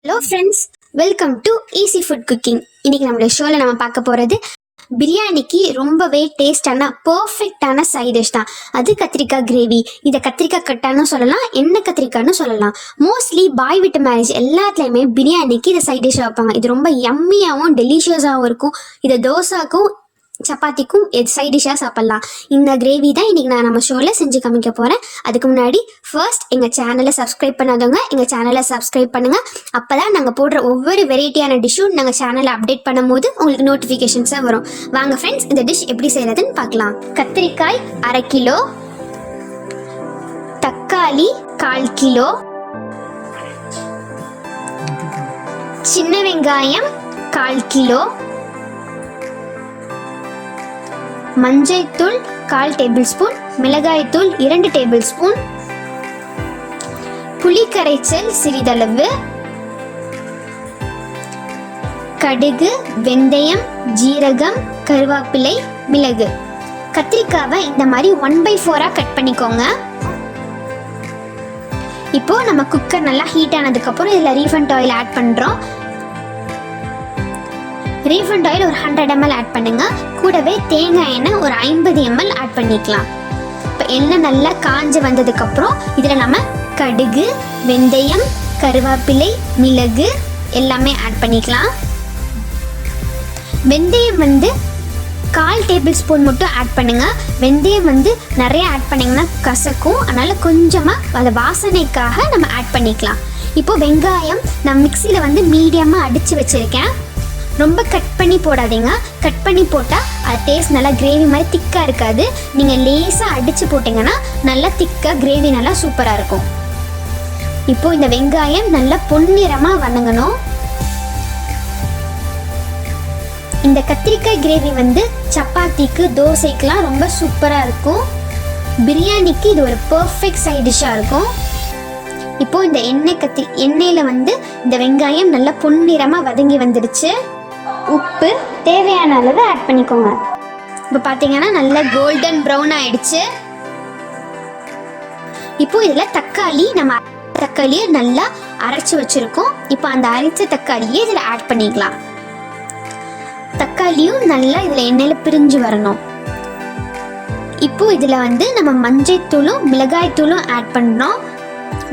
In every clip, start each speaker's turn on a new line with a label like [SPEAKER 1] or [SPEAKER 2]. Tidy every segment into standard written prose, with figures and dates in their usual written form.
[SPEAKER 1] Hello friends, welcome to easy food cooking. இன்னைக்கு நம்மளோட ஷோவில் நம்ம பார்க்க போகிறது பிரியாணிக்கு ரொம்பவே டேஸ்டான பர்ஃபெக்டான சைட் டிஷ் தான். அது கத்திரிக்காய் கிரேவி. இதை கத்திரிக்காய் கட்டான்னு சொல்லலாம், எண்ணெய் கத்திரிக்காய்னு சொல்லலாம். மோஸ்ட்லி பாய் வீட்டு மேரேஜ் எல்லாத்துலேயுமே பிரியாணிக்கு இதை சைட் டிஷ் வைப்பாங்க. இது ரொம்ப யம்மியாகவும் டெலிஷியஸாகவும் இருக்கும். இதை தோசாக்கும் சப்பாத்திக்கும் சைட் டிஷ்ஷாக சாப்பிட்லாம். இந்த கிரேவி தான் இன்றைக்கி நான் நம்ம ஷோவில் செஞ்சு காமிக்க போகிறேன். அதுக்கு முன்னாடி ஃபர்ஸ்ட் எங்கள் சேனலை சப்ஸ்கிரைப் பண்ணாதவங்க எங்கள் சேனலை சப்ஸ்கிரைப் பண்ணுங்கள். அப்போ தான் நாங்கள் போடுற ஒவ்வொரு வெரைட்டியான டிஷ்ஷும் நாங்கள் சேனலை அப்டேட் பண்ணும்போது உங்களுக்கு நோட்டிஃபிகேஷன்ஸாக வரும். வாங்க ஃப்ரெண்ட்ஸ், இந்த டிஷ் எப்படி செய்கிறதுன்னு பார்க்கலாம். கத்திரிக்காய் 1/2 கிலோ, தக்காளி 1/4 கிலோ, சின்ன வெங்காயம் 1/4 கிலோ, மஞ்சள் தூள் 1/4 டேபிள் ஸ்பூன், மிளகாய் தூள் 2 டேபிள் ஸ்பூன், புளி கரைச்சல் சிறிதளவு, கடுகு, வெந்தயம், ஜீரகம், கருவேப்பிலை, மிளகு. கத்திரிக்காவை இந்த மாதிரி 1/4 கட் பண்ணிக்கோங்க. இப்போ நம்ம குக்கர் நல்லா ஹீட் ஆனதுக்கப்புறம் இதில் ரீஃபண்ட் ஆயில் ஆட் பண்ணுறோம். ரீஃபண்ட் ஆயில் ஒரு 100 ml ஆட் பண்ணுங்க. கூடவே தேங்காய் எண்ணெய் ஒரு 50 ml ஆட் பண்ணிக்கலாம். இப்போ எண்ணெய் நல்லா காஞ்சு வந்ததுக்கப்புறம் இதில் நம்ம கடுகு, வெந்தயம், கருவேப்பிலை, மிளகு எல்லாமே ஆட் பண்ணிக்கலாம். வெந்தயம் 1/4 டேபிள் ஸ்பூன் மட்டும் ஆட் பண்ணுங்க. வெந்தயம் நிறைய ஆட் பண்ணிங்கன்னா கசக்கும், அதனால் கொஞ்சமாக அந்த வாசனைக்காக நம்ம ஆட் பண்ணிக்கலாம். இப்போது வெங்காயம் நான் மிக்சியில் மீடியமாக அடித்து வச்சுருக்கேன். ரொம்ப கட் பண்ணி போடாதீங்க. கட் பண்ணி போட்டால் அது டேஸ்ட் நல்லா கிரேவி மாதிரி திக்காக இருக்காது. நீங்கள் லேசாக அடித்து போட்டிங்கன்னா நல்லா திக்காக கிரேவி நல்லா சூப்பராக இருக்கும். இப்போது இந்த வெங்காயம் நல்லா பொன்னிறமாக வதங்கணும். இந்த கத்திரிக்காய் கிரேவி சப்பாத்திக்கு தோசைக்கெலாம் ரொம்ப சூப்பராக இருக்கும். பிரியாணிக்கு இது ஒரு பர்ஃபெக்ட் சைட் டிஷ்ஷாக இருக்கும். இப்போது இந்த எண்ணெயில் இந்த வெங்காயம் நல்லா பொன்னிறமாக வதங்கி வந்துடுச்சு. உப்பு தேவையான அளவு ஆட் பண்ணிக்கோங்க. இப்போ பார்த்தீங்கன்னா நல்லா கோல்டன் ப்ரௌன் ஆயிடுச்சு. இப்போ இதில் தக்காளியை நல்லா அரைச்சி வச்சுருக்கோம். இப்போ அந்த அரைச்ச தக்காளியை இதில் ஆட் பண்ணிக்கலாம். தக்காளியும் நல்லா இதில் எண்ணெயில் பிரிஞ்சு வரணும். இப்போ இதில் நம்ம மஞ்சள் தூளும் மிளகாய் தூளும் ஆட் பண்ணுறோம்.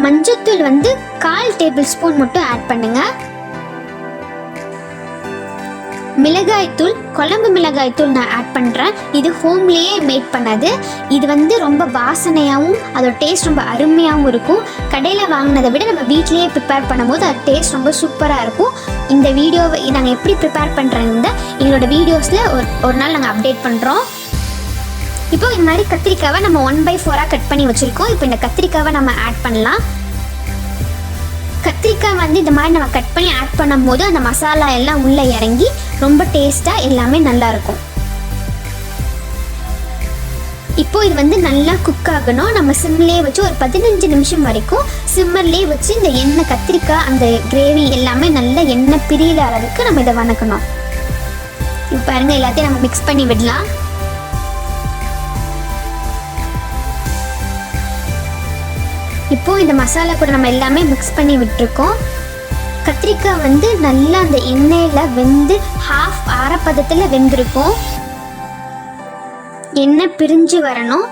[SPEAKER 1] மஞ்சள் தூள் 1/4 டேபிள் ஸ்பூன் மட்டும் ஆட் பண்ணுங்க. மிளகாய் தூள், குழம்பு மிளகாய் தூள் நான் ஆட் பண்ணுறேன். இது ஹோம்லேயே மேட் பண்ணது. இது ரொம்ப வாசனையாகவும் அதோட டேஸ்ட் ரொம்ப அருமையாகவும் இருக்கும். கடையில் வாங்கினதை விட நம்ம வீட்லேயே ப்ரிப்பேர் பண்ணும்போது அது டேஸ்ட் ரொம்ப சூப்பராக இருக்கும். இந்த வீடியோவை நாங்கள் எப்படி ப்ரிப்பேர் பண்ணுறோங்க எங்களோட வீடியோஸில் ஒரு நாள் நாங்கள் அப்டேட் பண்ணுறோம். இப்போ இந்த மாதிரி கத்திரிக்காவை நம்ம 1/4 கட் பண்ணி வச்சுருக்கோம். இப்போ இந்த கத்திரிக்காவை நம்ம ஆட் பண்ணலாம். கத்திரிக்காய் இந்த மாதிரி நம்ம கட் பண்ணி ஆட் பண்ணும்போது அந்த மசாலா எல்லாம் உள்ளே இறங்கி ரொம்ப டேஸ்ட்டாக எல்லாமே நல்லாயிருக்கும். இப்போ இது நல்லா குக் ஆகணும். நம்ம சிம்லேயே வச்சு ஒரு 15 நிமிஷம் வரைக்கும் சிம்மர்லேயே வச்சு இந்த எண்ணெய் கத்திரிக்காய் அந்த கிரேவி எல்லாமே நல்லா எண்ணெய் பிரியிற அளவுக்கு நம்ம இதை வதக்கணும். இப்போ பாருங்க, எல்லாத்தையும் நம்ம மிக்ஸ் பண்ணி விடலாம். இப்போது இந்த மசாலா கூட நம்ம எல்லாமே மிக்ஸ் பண்ணி விட்டுருக்கோம். கத்திரிக்காய் நல்லா அந்த எண்ணெயில் அரை பதத்தில் வெந்திருக்கும். எண்ணெய் பிரிஞ்சு வரணும்.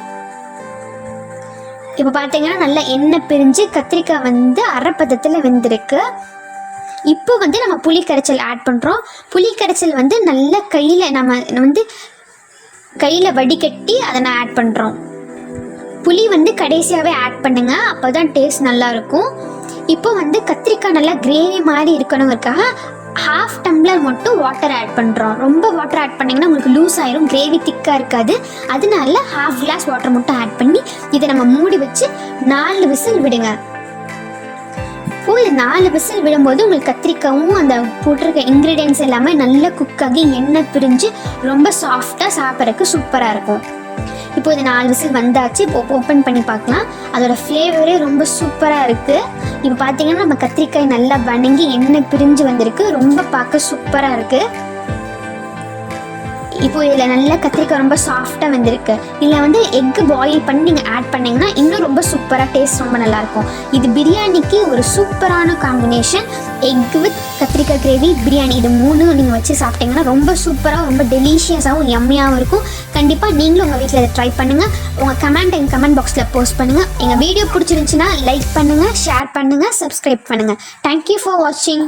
[SPEAKER 1] இப்போ பார்த்தீங்கன்னா நல்லா எண்ணெய் பிரிஞ்சு கத்திரிக்காய் அரை பதத்தில் வெந்திருக்கு. இப்போ நம்ம புளி கரைச்சல் ஆட் பண்ணுறோம். புளி கரைச்சல் நல்லா நம்ம கையில் வடிகட்டி அதை நான் ஆட் பண்ணுறோம். புளி கடைசியாகவே ஆட் பண்ணுங்க, அப்போ தான் டேஸ்ட் நல்லாயிருக்கும். இப்போ கத்திரிக்காய் நல்லா கிரேவி மாதிரி இருக்கணுங்கிறதுக்காக 1/2 டம்ளர் மட்டும் வாட்டர் ஆட் பண்ணுறோம். ரொம்ப வாட்டர் ஆட் பண்ணிங்கன்னா உங்களுக்கு லூஸ் ஆயிரும், கிரேவி திக்காக இருக்காது. அதனால 1/2 கிளாஸ் வாட்டர் மட்டும் ஆட் பண்ணி இதை நம்ம மூடி வச்சு 4 விசில் விடுங்க. இப்போ இது 4 விசில் விடும்போது உங்களுக்கு கத்திரிக்காயும் அந்த போட்டிருக்க இன்க்ரீடியன்ஸ் எல்லாமே நல்லா குக் ஆகி எண்ணெய் பிரிஞ்சு ரொம்ப சாஃப்டாக சாப்பிட்றதுக்கு சூப்பராக இருக்கும். இப்போ இது 4 விசில் வந்தாச்சு. இப்போ ஓப்பன் பண்ணி பார்க்கலாம். அதோட ஃப்ளேவரே ரொம்ப சூப்பராக இருக்குது. இப்போ பார்த்தீங்கன்னா நம்ம கத்திரிக்காய் நல்லா வணங்கி எண்ணெய் பிரிஞ்சு வந்திருக்கு. ரொம்ப பார்க்க சூப்பராக இருக்குது. இப்போ இதில் நல்லா கத்திரிக்காய் ரொம்ப சாஃப்டாக வெந்திருக்கு. இதில் வந்து எக்கு பாயில் பண்ணி நீங்கள் ஆட் பண்ணிங்கன்னா இன்னும் ரொம்ப சூப்பராக டேஸ்ட் ரொம்ப நல்லாயிருக்கும். இது பிரியாணிக்கு ஒரு சூப்பரான காம்பினேஷன். எக் வித் கத்திரிக்காய் கிரேவி பிரியாணி, இது 3 நீங்கள் வச்சு சாப்பிட்டிங்கன்னா ரொம்ப சூப்பராக ரொம்ப டெலிஷியஸாகவும் யம்மியாகவும் இருக்கும். கண்டிப்பாக நீங்களும் உங்கள் வீட்டில் இதை ட்ரை பண்ணுங்கள். உங்கள் கமெண்ட் எங்கள் கமெண்ட் பாக்ஸில் போஸ்ட் பண்ணுங்கள். எங்கள் வீடியோ பிடிச்சிருந்துச்சுன்னா லைக் பண்ணுங்கள், ஷேர் பண்ணுங்கள், சப்ஸ்கிரைப் பண்ணுங்கள். தேங்க்யூ ஃபார் வாட்சிங்.